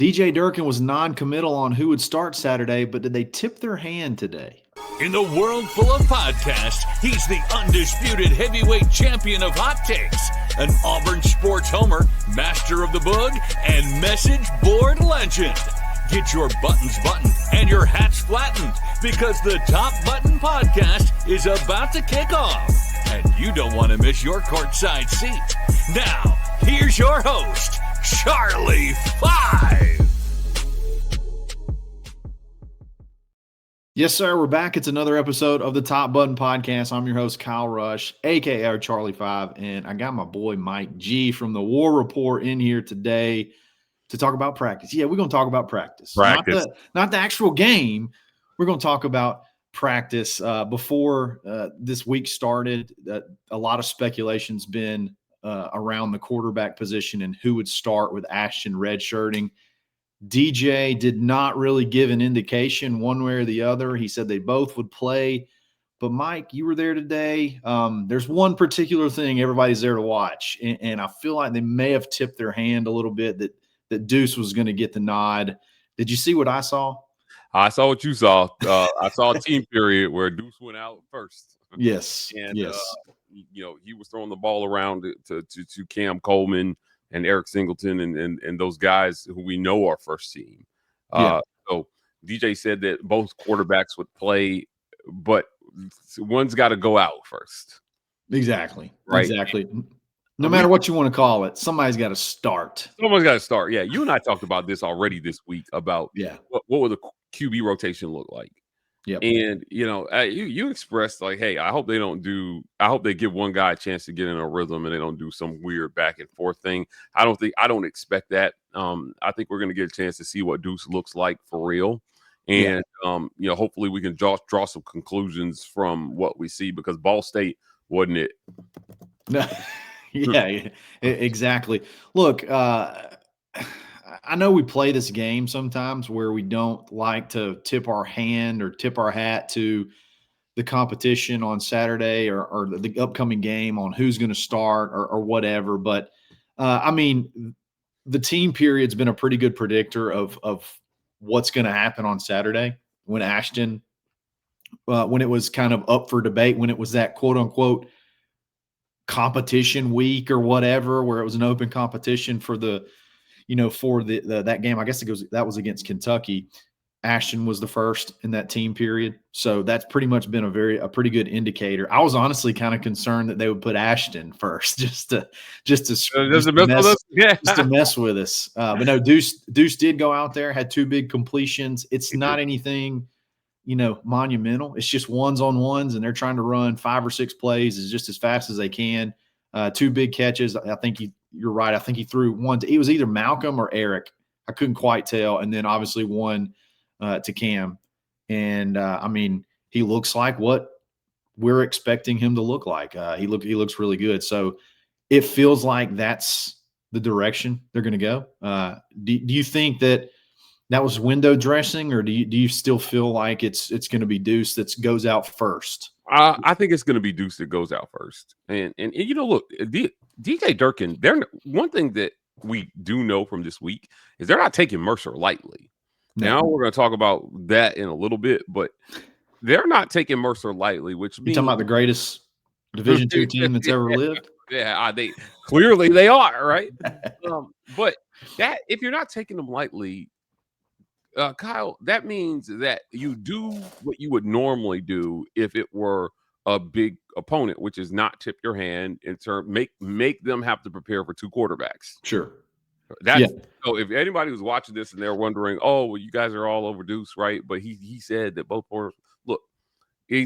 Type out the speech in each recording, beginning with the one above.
DJ Durkin was non-committal on who would start Saturday, but did they tip their hand today? In the world full of podcasts, he's the undisputed heavyweight champion of hot takes, an Auburn sports homer, master of the boog, and message board legend. Get your buttons buttoned and your hats flattened because the Top Button Podcast is about to kick off, and you don't want to miss your courtside seat. Now, here's your host, Charlie 5. Yes, sir. We're back. It's another episode of the Top Button Podcast. I'm your host, Kyle Rush, a.k.a. Charlie 5, and I got my boy Mike G from the War Rapport in here today to talk about practice. Yeah, we're going to talk about practice. Not the actual game. We're going to talk about practice. Before this week started, a lot of speculation's been around the quarterback position and who would start with Ashton redshirting. DJ did not really give an indication one way or the other. He said they both would play. But, Mike, you were there today. There's one particular thing everybody's there to watch, and I feel like they may have tipped their hand a little bit that Deuce was going to get the nod. Did you see what I saw? I saw what you saw. I saw a team period where Deuce went out first. Yes. And, yes. He was throwing the ball around to Cam Coleman and Eric Singleton and those guys who we know are first team. So DJ said that both quarterbacks would play, but one's got to go out first. Exactly. Right. Exactly. No matter what you want to call it, somebody's got to start. Someone's got to start. Yeah. You and I talked about this already this week about what would the QB rotation look like. Yeah. And, you expressed like, hey, I hope they give one guy a chance to get in a rhythm and they don't do some weird back and forth thing. I don't expect that. I think we're going to get a chance to see what Deuce looks like for real. And, hopefully we can draw some conclusions from what we see because Ball State wasn't it. Yeah, exactly. Look, I know we play this game sometimes where we don't like to tip our hand or tip our hat to the competition on Saturday or the upcoming game on who's going to start or whatever. But, the team period's been a pretty good predictor of what's going to happen on Saturday when Ashton, when it was kind of up for debate, when it was that quote-unquote competition week or whatever, where it was an open competition for the that game. I guess that was against Kentucky. Ashton was the first in that team period. So that's pretty much been a pretty good indicator. I was honestly kind of concerned that they would put Ashton first just to mess with us. But no, Deuce did go out there, had two big completions. It's not anything, monumental. It's just ones on ones, and they're trying to run 5 or 6 plays just as fast as they can. 2 big catches. I think you're right. I think he threw one it was either Malcolm or Eric. I couldn't quite tell. And then obviously one to Cam. And he looks like what we're expecting him to look like. He looks really good. So it feels like that's the direction they're going to go. Do you think that was window dressing, or do you still feel like it's going to be Deuce that goes out first? I think it's going to be Deuce that goes out first. And look, DJ Durkin, one thing that we do know from this week is they're not taking Mercer lightly. No. Now we're going to talk about that in a little bit, but they're not taking Mercer lightly, which means talking about the greatest Division II team that's ever lived. Yeah, they clearly are, right? But that if you're not taking them lightly, Kyle, that means that you do what you would normally do if it were a big opponent, which is not tip your hand in terms make them have to prepare for 2 quarterbacks. Sure. So if anybody was watching this and they're wondering, oh, well, you guys are all over Deuce, right? But he said that both were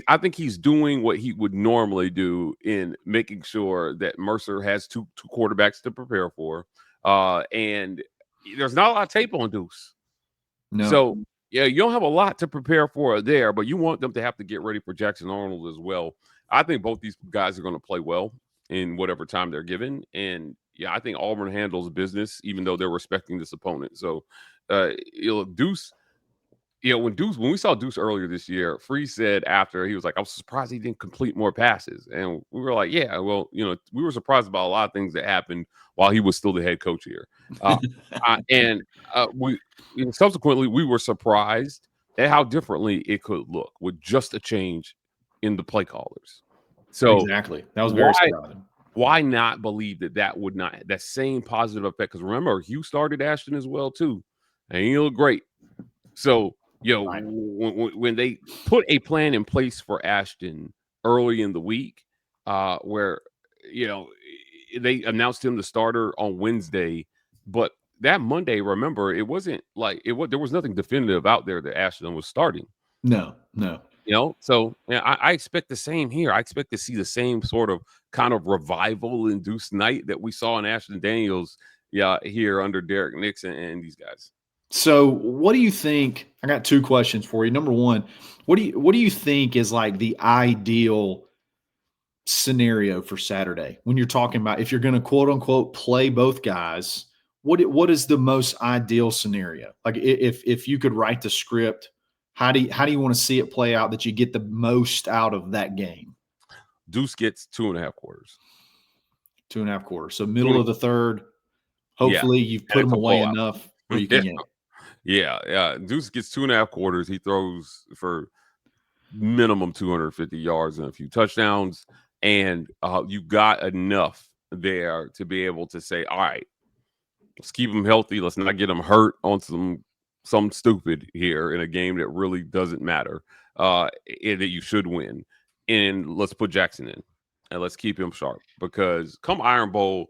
I think he's doing what he would normally do in making sure that Mercer has two quarterbacks to prepare for. And there's not a lot of tape on Deuce. No. So, you don't have a lot to prepare for there, but you want them to have to get ready for Jackson Arnold as well. I think both these guys are going to play well in whatever time they're given. And, I think Auburn handles business, even though they're respecting this opponent. So, Deuce, when we saw Deuce earlier this year, Freeze said after, he was like, I was surprised he didn't complete more passes. And we were like, yeah, well, we were surprised about a lot of things that happened while he was still the head coach here. And subsequently, we were surprised at how differently it could look with just a change in the play callers. So exactly. That was very surprising. Why not believe that same positive effect? Because remember, Hugh started Ashton as well, too. And he looked great. So, Right. when they put a plan in place for Ashton early in the week, where, they announced him the starter on Wednesday, but that Monday, remember, it wasn't like there was nothing definitive out there that Ashton was starting. No. So I expect the same here. I expect to see the same sort of kind of revival in Deuce Knight that we saw in Ashton Daniels, here under Derek Nixon and these guys. So what do you think? I got two questions for you. Number one, what do you think is like the ideal scenario for Saturday when you're talking about if you're going to quote unquote play both guys? What is the most ideal scenario? Like if you could write the script, how do you want to see it play out that you get the most out of that game? Deuce gets 2.5 quarters. 2.5 quarters. So middle of the third. Hopefully you've put them away enough where you can. Yeah. Deuce gets 2.5 quarters. He throws for minimum 250 yards and a few touchdowns, and you got enough there to be able to say, all right, let's keep him healthy. Let's not get him hurt on some stupid here in a game that really doesn't matter, and that you should win. And let's put Jackson in, and let's keep him sharp, because come Iron Bowl,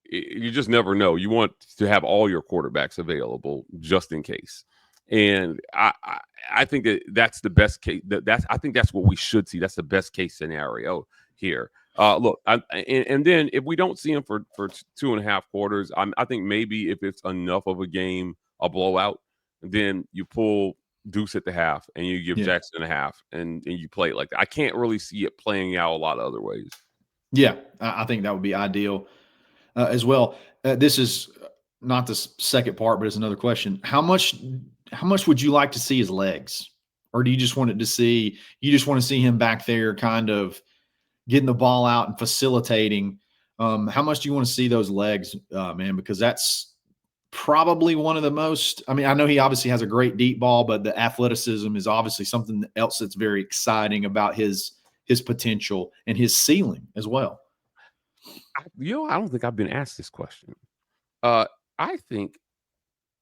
you just never know. You want to have all your quarterbacks available just in case. And I think that's the best case. I think that's what we should see. That's the best case scenario here. Look, and then if we don't see him for 2.5 quarters, I think maybe if it's enough of a game, a blowout, then you pull Deuce at the half and you give Jackson a half and you play it like that. I can't really see it playing out a lot of other ways. Yeah, I think that would be ideal as well. This is not the second part, but it's another question. How much would you like to see his legs? Or do you just want to see him back there kind of getting the ball out and facilitating? How much do you want to see those legs, man? Because that's probably one of the most – I mean, I know he obviously has a great deep ball, but the athleticism is obviously something else that's very exciting about his potential and his ceiling as well. I don't think I've been asked this question. I think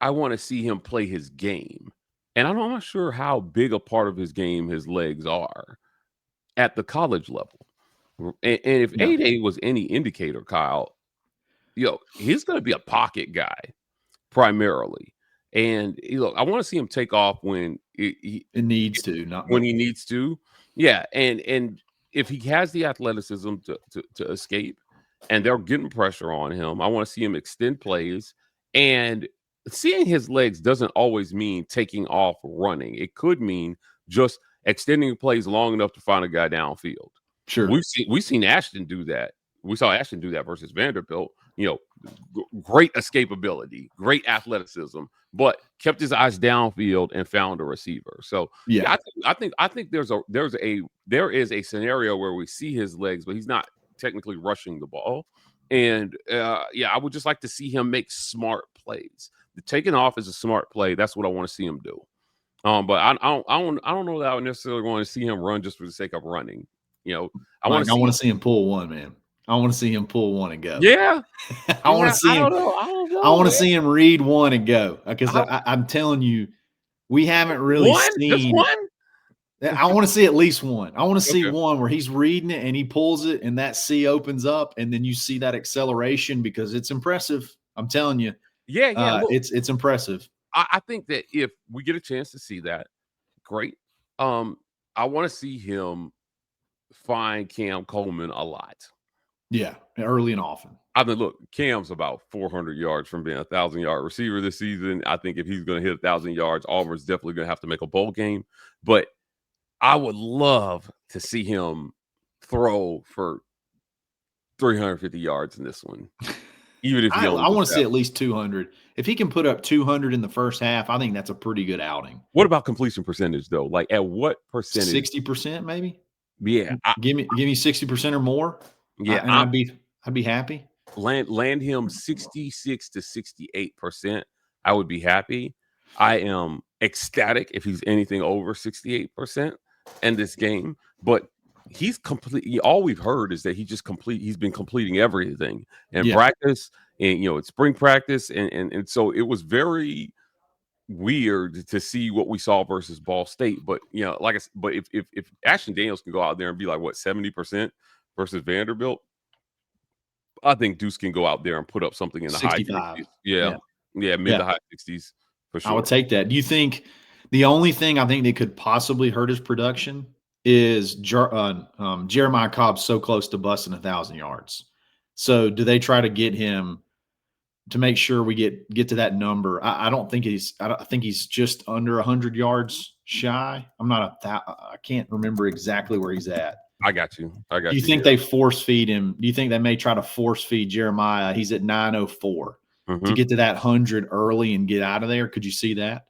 I want to see him play his game. And I'm not sure how big a part of his game his legs are at the college level. And if 8A was any indicator, Kyle, he's going to be a pocket guy primarily. And look, I want to see him take off when it needs to, not when he needs to. Yeah, and if he has the athleticism to escape, and they're getting pressure on him, I want to see him extend plays. And seeing his legs doesn't always mean taking off running. It could mean just extending plays long enough to find a guy downfield. Sure, we've seen Ashton do that. We saw Ashton do that versus Vanderbilt. Great escapability, great athleticism, but kept his eyes downfield and found a receiver. So I think there is a scenario where we see his legs, but he's not technically rushing the ball. And I would just like to see him make smart plays. The taking off is a smart play. That's what I want to see him do. But I don't know that I would necessarily want to see him run just for the sake of running. I want to see him pull one, man. I want to see him pull one and go. Yeah. I want to see him. I want to see him read one and go, because I'm telling you, we haven't really seen just one. I want to see at least one. I want to see one where he's reading it and he pulls it and that C opens up and then you see that acceleration, because it's impressive. I'm telling you. Yeah. It's impressive. I think that if we get a chance to see that, great. I want to see him find Cam Coleman a lot. Yeah, early and often. I mean, look, Cam's about 400 yards from being a 1,000-yard receiver this season. I think if he's going to hit 1,000 yards, Auburn's definitely going to have to make a bowl game. But I would love to see him throw for 350 yards in this one. Even if he I only want gets to see at least 200. If he can put up 200 in the first half, I think that's a pretty good outing. What about completion percentage though? Like at what percentage? 60% maybe. Yeah, Give me 60% or more. yeah. And I'd be happy. Land him 66 to 68%. I would be happy. I am ecstatic if he's anything over 68% in this game, but he's complete. All we've heard is that he's been completing everything in Yeah. practice and it's spring practice. And so it was very weird to see what we saw versus Ball State. But like I said, but if Ashton Daniels can go out there and be like 70% versus Vanderbilt, I think Deuce can go out there and put up something in the high 65. 60s. Yeah. Mid to high 60s for I would sure. take that. Do you think the only thing I think that could possibly hurt his production is Jeremiah Cobb's so close to busting 1,000 yards? So do they try to get him to make sure we get to that number? I don't think I think he's just under 100 yards shy. I can't remember exactly where he's at. I got you. Do you think they force feed him? Do you think they may try to force feed Jeremiah? He's at 904 to get to that 100 early and get out of there. Could you see that?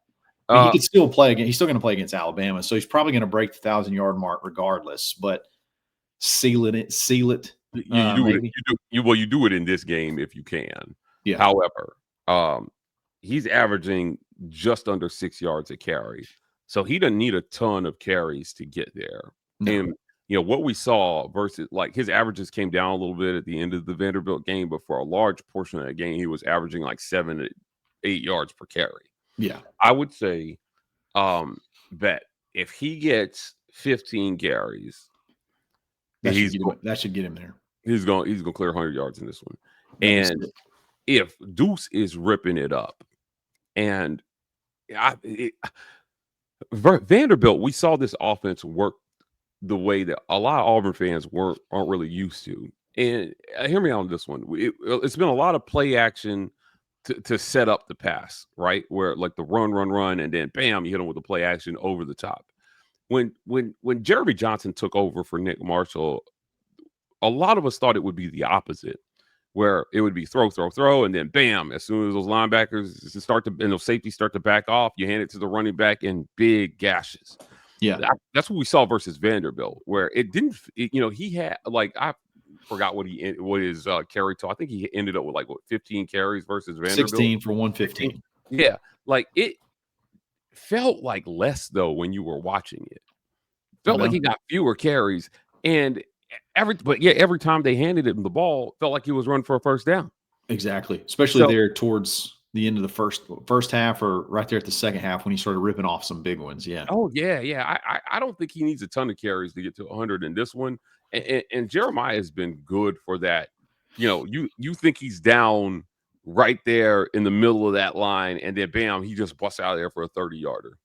I mean, he could still play again. He's still going to play against Alabama, so he's probably going to break the 1,000-yard mark regardless. But seal it. You do it in this game if you can. Yeah. However, he's averaging just under 6 yards a carry, so he doesn't need a ton of carries to get there. No. And what we saw versus like his averages came down a little bit at the end of the Vanderbilt game, but for a large portion of that game, he was averaging like 7 to 8 yards per carry. Yeah. I would say that if he gets 15 carries, that should get him there. He's going to clear 100 yards in this one. And if Deuce is ripping it up, and Vanderbilt, we saw this offense work the way that a lot of Auburn fans aren't really used to. And hear me on this one. It's been a lot of play action to set up the pass, right? Where like the run, and then bam, you hit him with the play action over the top. When Jeremy Johnson took over for Nick Marshall, a lot of us thought it would be the opposite, where it would be throw, and then bam, as soon as those linebackers and those safeties start to back off, you hand it to the running back in big gashes. Yeah, that's what we saw versus Vanderbilt, where it didn't. He had I forgot what his carry to. I think he ended up with 15 carries versus Vanderbilt. 16 for 115. Yeah, it felt like less though when you were watching it. Felt like he got fewer carries, and every time they handed him the ball, felt like he was running for a first down. Exactly, especially there towards the end of the first half, or right there at the second half when he started ripping off some big ones. Yeah. Oh yeah. I don't think he needs a ton of carries to get to 100 in this one. And Jeremiah has been good for that. You think he's down right there in the middle of that line, and then bam, he just busts out of there for a 30-yarder.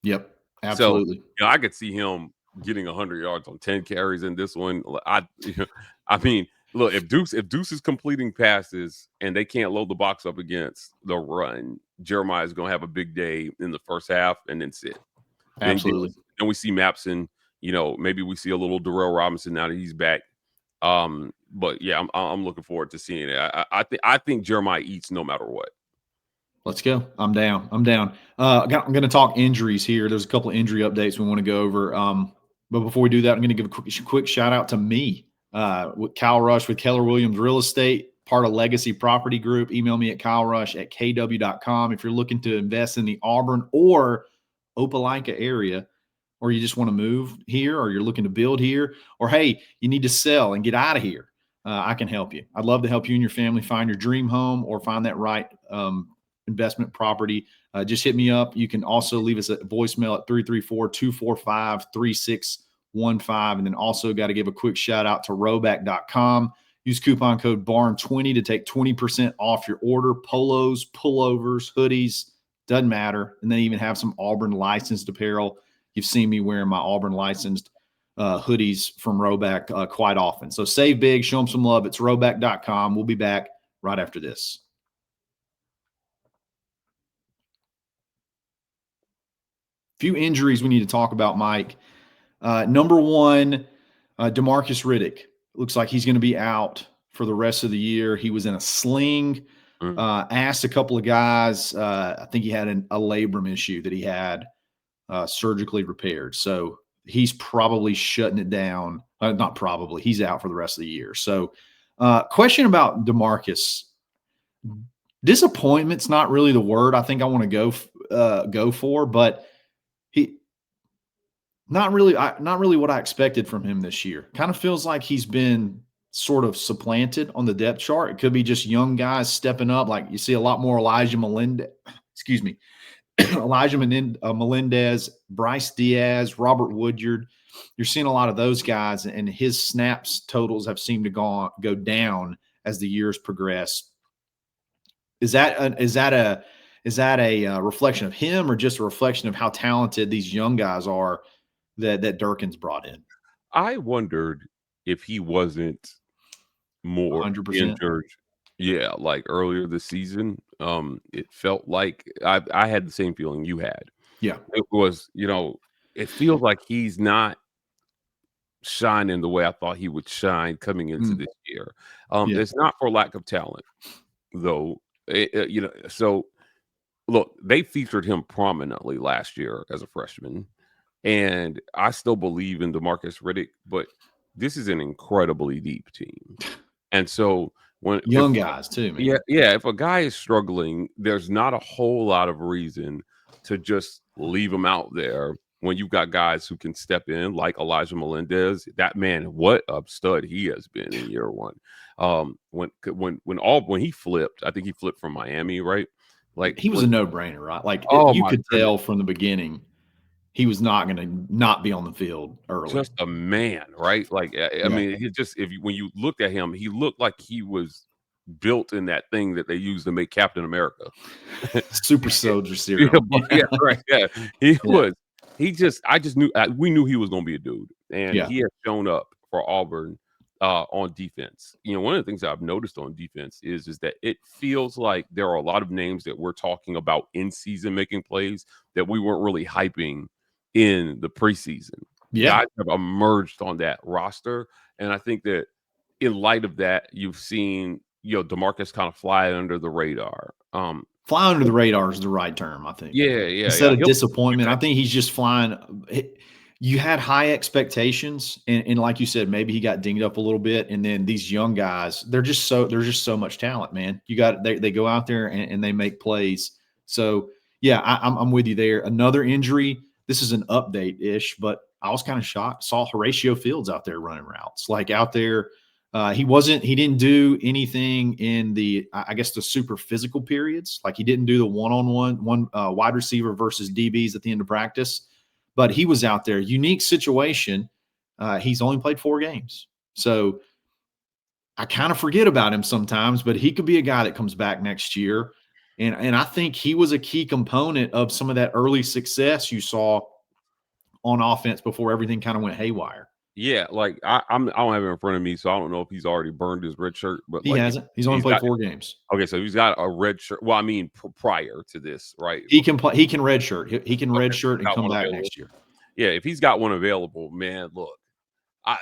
Yep, absolutely. So I could see him getting 100 yards on 10 carries in this one. I mean, look, if Deuce is completing passes and they can't load the box up against the run, Jeremiah is going to have a big day in the first half and then sit. Absolutely. And we see Mapson. Maybe we see a little Darrell Robinson now that he's back. But yeah, I'm looking forward to seeing it. I think Jeremiah eats no matter what. Let's go. I'm down. I'm going to talk injuries here. There's a couple of injury updates we want to go over. But before we do that, I'm going to give a quick shout out to me, with Kyle Rush with Keller Williams Real Estate, part of Legacy Property Group. Email me at kylerush@kw.com if you're looking to invest in the Auburn or Opelika area, or you just want to move here, or you're looking to build here, or hey, you need to sell and get out of here. I can help you. I'd love to help you and your family find your dream home or find that right investment property. Just hit me up. You can also leave us a voicemail at 334-245-3615. And then also got to give a quick shout out to Roback.com. Use coupon code BARN20 to take 20% off your order. Polos, pullovers, hoodies, doesn't matter. And they even have some Auburn licensed apparel. You've seen me wearing my Auburn licensed hoodies from Roback quite often. So save big, show them some love. It's Roback.com. We'll be back right after this. Few injuries we need to talk about, Mike. Number one, DeMarcus Riddick. Looks like he's going to be out for the rest of the year. He was in a sling. Asked a couple of guys. I think he had a labrum issue that he had surgically repaired. So he's probably shutting it down. Not probably. He's out for the rest of the year. So question about DeMarcus. Disappointment's not really the word I think I want to go for, but he not really what I expected from him this year. Kind of feels like he's been sort of supplanted on the depth chart. It could be just young guys stepping up. Like you see a lot more Elijah Melendez, Bryce Diaz, Robert Woodyard. You're seeing a lot of those guys, and his snaps totals have seemed to go down as the years progress. Is that a reflection of him, or just a reflection of how talented these young guys are that Durkin's brought in? I wondered if he wasn't more 100%. injured. Yeah, like earlier this season, it felt like I had the same feeling you had. Yeah, it was, it feels like he's not shining the way I thought he would shine coming into this year. Yeah. It's not for lack of talent, though. So look, they featured him prominently last year as a freshman, and I still believe in DeMarcus Riddick, but this is an incredibly deep team, and so young guys too, man. Yeah. If a guy is struggling, there's not a whole lot of reason to just leave him out there when you've got guys who can step in, like Elijah Melendez. That man, what a stud he has been in year one. When he flipped, I think he flipped from Miami, right? Like he was a no-brainer, right? Like you could tell from the beginning he was not going to not be on the field early. Just a man, right? Like I mean, when you looked at him, he looked like he was built in that thing that they use to make Captain America. Super soldier serum. Right. Yeah. He was. I just knew we knew he was going to be a dude, and he has shown up for Auburn on defense. One of the things I've noticed on defense is that it feels like there are a lot of names that we're talking about in season making plays that we weren't really hyping in the preseason. Guys have emerged on that roster, and I think that in light of that, you've seen DeMarcus kind of fly under the radar. Fly under the radar is the right term, I think. Yeah. Instead of disappointment, I think he's just flying. You had high expectations, and like you said, maybe he got dinged up a little bit. And then these young guys, there's just so much talent, man. They go out there and they make plays. So yeah, I'm with you there. Another injury. This is an update-ish, but I was kind of shocked. Saw Horatio Fields out there running routes, like out there. He didn't do anything in the super physical periods. Like he didn't do the one wide receiver versus DBs at the end of practice, but he was out there. Unique situation. He's only played 4 games. So I kind of forget about him sometimes, but he could be a guy that comes back next year. And I think he was a key component of some of that early success you saw on offense before everything kind of went haywire. Yeah, like I don't have it in front of me, so I don't know if he's already burned his red shirt. But he hasn't. He's only played 4 games. Okay, so he's got a red shirt. Well, I mean, prior to this, right? He can play. He can red shirt. He can red shirt and come back next year. Yeah, if he's got one available, man, look, I'm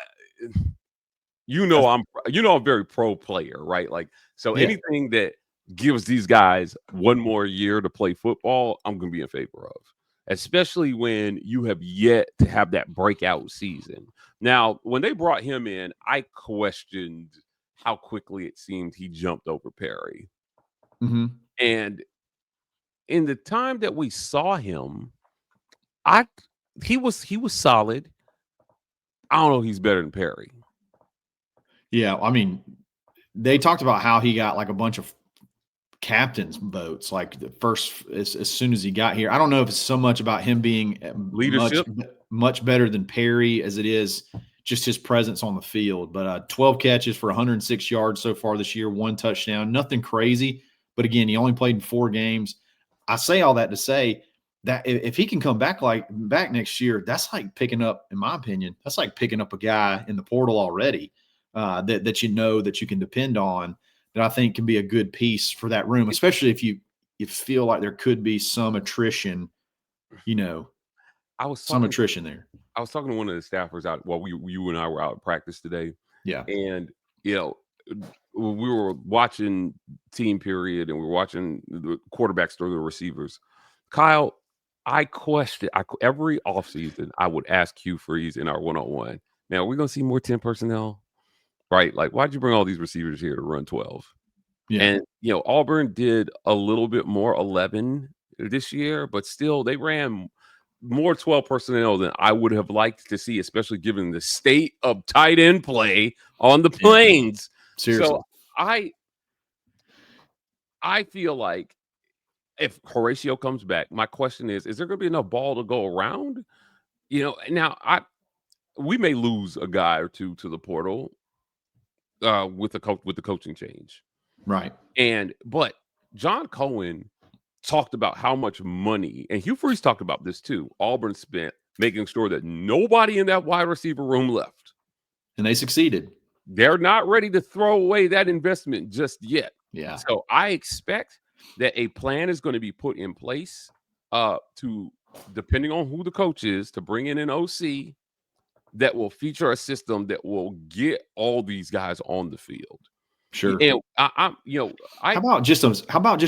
very pro player, right? Like, so anything that gives these guys one more year to play football, I'm going to be in favor of. Especially when you have yet to have that breakout season. Now, when they brought him in, I questioned how quickly it seemed he jumped over Perry. Mm-hmm. And in the time that we saw him, he was solid. I don't know if he's better than Perry. Yeah, I mean, they talked about how he got like a bunch of captain's votes like the first as soon as he got here. I don't know if it's so much about him being leadership much better than Perry as it is just his presence on the field. But 12 catches for 106 yards so far this year, 1 touchdown, nothing crazy. But again, he only played in 4 games. I say all that to say that if he can come back next year, that's like picking up, in my opinion, that's like picking up a guy in the portal already that that you can depend on. That I think can be a good piece for that room, especially if you feel like there could be some attrition, attrition there. I was talking to one of the staffers out while you and I were out at practice today. Yeah. And, we were watching Team Period and we were watching the quarterbacks throw the receivers. Kyle, every offseason, I would ask Hugh Freeze in our one-on-one, now, we're going to see more 10 personnel, right? Like, why'd you bring all these receivers here to run 12? Yeah, And, Auburn did a little bit more 11 this year, but still they ran more 12 personnel than I would have liked to see, especially given the state of tight end play on the Plains. seriously. So I feel like if Horatio comes back, my question is there going to be enough ball to go around? Now we may lose a guy or two to the portal with the coaching change. Right. But John Cohen talked about how much money, and Hugh Freeze talked about this too, Auburn spent making sure that nobody in that wide receiver room left. And they succeeded. They're not ready to throw away that investment just yet. Yeah. So I expect that a plan is going to be put in place to, depending on who the coach is, to bring in an OC that will feature a system that will get all these guys on the field. Sure. And how about just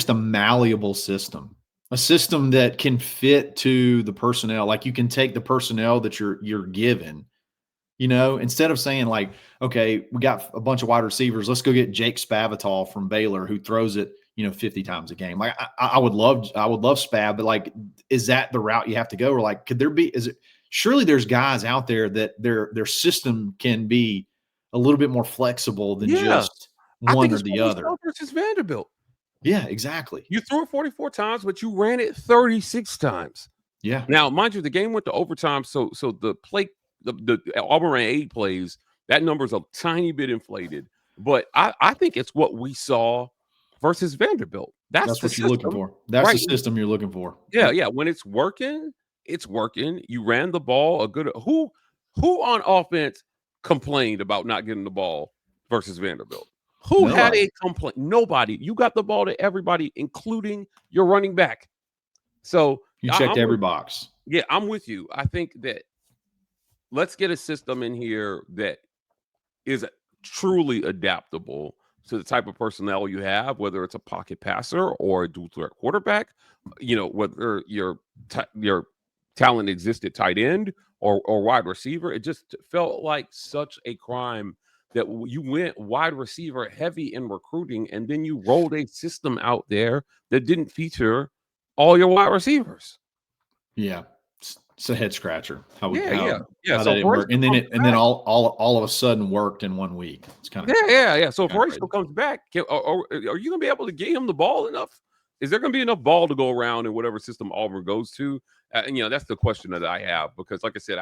a malleable system, a system that can fit to the personnel? Like you can take the personnel that you're given, instead of saying like, okay, we got a bunch of wide receivers, let's go get Jake Spavital from Baylor who throws it, 50 times a game. Like I would love Spav, but like, is that the route you have to go? Or like, surely there's guys out there that their system can be a little bit more flexible than just one or the other. Versus Vanderbilt. Yeah, exactly. You threw it 44 times, but you ran it 36 times. Yeah. Now, mind you, the game went to overtime, so the play, the Auburn ran 8 plays. That number's a tiny bit inflated, but I think it's what we saw versus Vanderbilt. That's what you're looking for. That's right. The system you're looking for. Yeah. When it's working, it's working. You ran the ball a good. Who on offense complained about not getting the ball versus Vanderbilt? Who had a complaint? Nobody. You got the ball to everybody, including your running back. So you checked every box. Yeah, I'm with you. I think that let's get a system in here that is truly adaptable to the type of personnel you have, whether it's a pocket passer or a dual threat quarterback, whether your talent exists at tight end or wide receiver. It just felt like such a crime that you went wide receiver heavy in recruiting, and then you rolled a system out there that didn't feature all your wide receivers. Yeah, it's a head scratcher. So that worked, and then all of a sudden worked in 1 week. It's kind of yeah. So if Horatio comes back, are you going to be able to get him the ball enough? Is there going to be enough ball to go around in whatever system Auburn goes to? And that's the question that I have, because, like I said,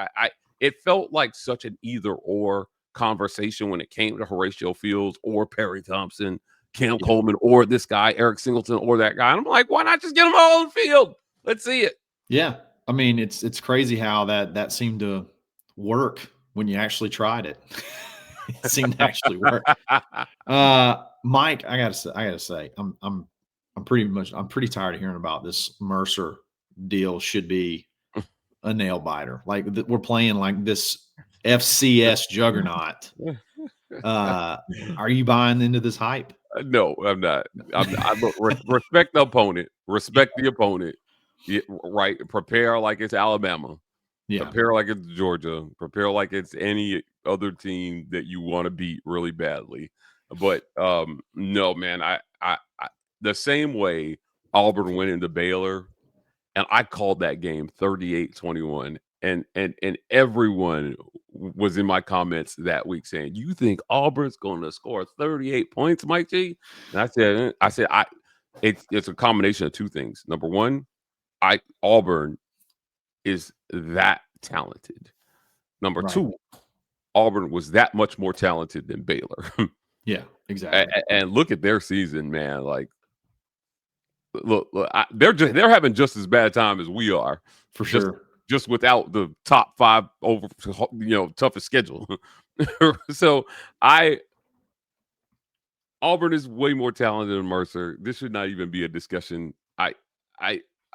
it felt like such an either or conversation when it came to Horatio Fields or Perry Thompson, Cam Coleman, or this guy Eric Singleton, or that guy. And I'm like, why not just get them all on the field? Let's see it. Yeah, I mean, it's crazy how that seemed to work when you actually tried it. It seemed to actually work. Mike, I gotta say, I'm pretty tired of hearing about this Mercer deal. Should be a nail biter. Like we're playing like this FCS juggernaut. Are you buying into this hype? No, I'm not. Respect the opponent. Respect the opponent. Yeah, right. Prepare like it's Alabama. Yeah. Prepare like it's Georgia. Prepare like it's any other team that you want to beat really badly. But no, man. I the same way Auburn went into Baylor, and I called that game 38-21. And everyone was in my comments that week saying, "You think Auburn's going to score 38 points, Mike G?" And I said, it's a combination of two things. Number one, Auburn is that talented. Number two, Auburn was that much more talented than Baylor. Yeah, exactly. And look at their season, man. Like, look, they're having just as bad time as we are, for sure. Just without the top 5 over, toughest schedule. So Auburn is way more talented than Mercer. This should not even be a discussion. You're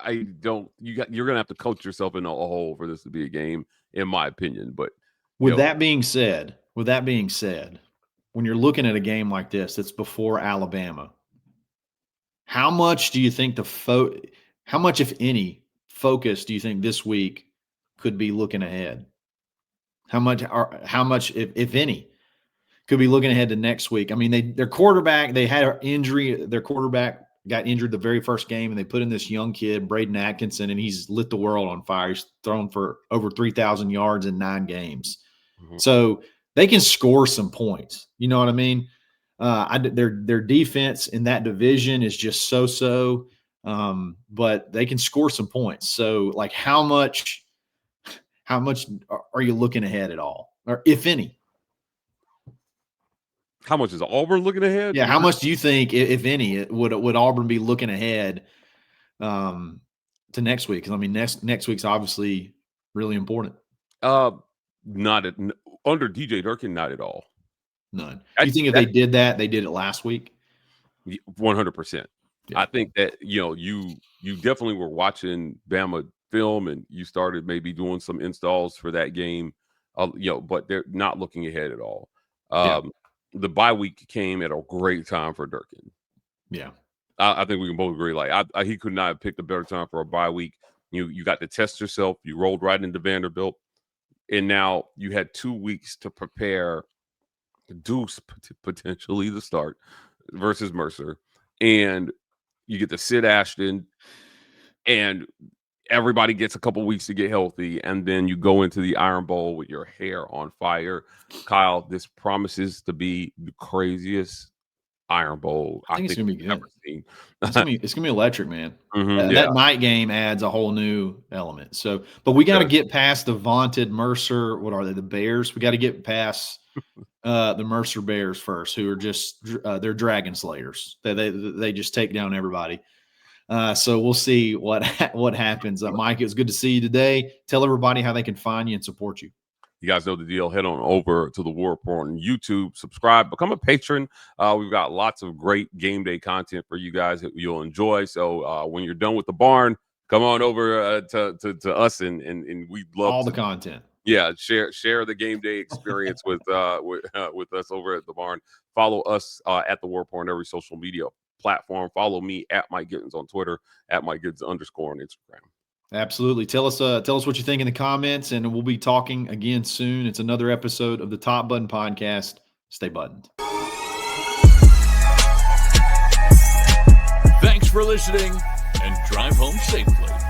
gonna have to coach yourself into a hole for this to be a game, in my opinion. But with that being said, when you're looking at a game like this, it's before Alabama. How much do you think how much, if any, focus do you think this week could be looking ahead? How much, if any, could be looking ahead to next week? I mean, their quarterback, they had an injury. Their quarterback got injured the very first game, and they put in this young kid, Braden Atkinson, and he's lit the world on fire. He's thrown for over 3,000 yards in 9 games. Mm-hmm. So they can score some points. You know what I mean? Their defense in that division is just so, but they can score some points. So, like, how much are you looking ahead at all, or if any? How much is Auburn looking ahead? Yeah, how much do you think, if any, would Auburn be looking ahead to next week? Because I mean, next week's obviously really important. Not under DJ Durkin, not at all. None. Do you think if they did that, they did it last week? 100%. Yeah. I think that you definitely were watching Bama film, and you started maybe doing some installs for that game. But they're not looking ahead at all. The bye week came at a great time for Durkin. Yeah, I think we can both agree. Like, he could not have picked a better time for a bye week. You got to test yourself. You rolled right into Vanderbilt, and now you had 2 weeks to prepare. Deuce potentially the start versus Mercer, and you get to sit Ashton, and everybody gets a couple weeks to get healthy, and then you go into the Iron Bowl with your hair on fire. Kyle, this promises to be the craziest Iron Bowl I think it's gonna be good. Ever seen. It's gonna be electric, man. Mm-hmm, That night game adds a whole new element. So, but we got to get past the vaunted Mercer. What are they? The Bears. We got to get past the Mercer Bears first, who are just they're dragon slayers. They just take down everybody. So we'll see what happens. Mike, it's good to see you today. Tell everybody how they can find you and support you. You guys know the deal. Head on over to the War Rapport on YouTube. Subscribe. Become a patron. We've got lots of great game day content for you guys that you'll enjoy. So when you're done with the barn, come on over to us, and we'd love all the content. Yeah, share the game day experience with us over at the barn. Follow us at the War Rapport on every social media platform. Follow me at Mike Gittens on Twitter, at Mike Gittens _ on Instagram. Absolutely. Tell us what you think in the comments, and we'll be talking again soon. It's another episode of the Top Button Podcast. Stay buttoned. Thanks for listening, and drive home safely.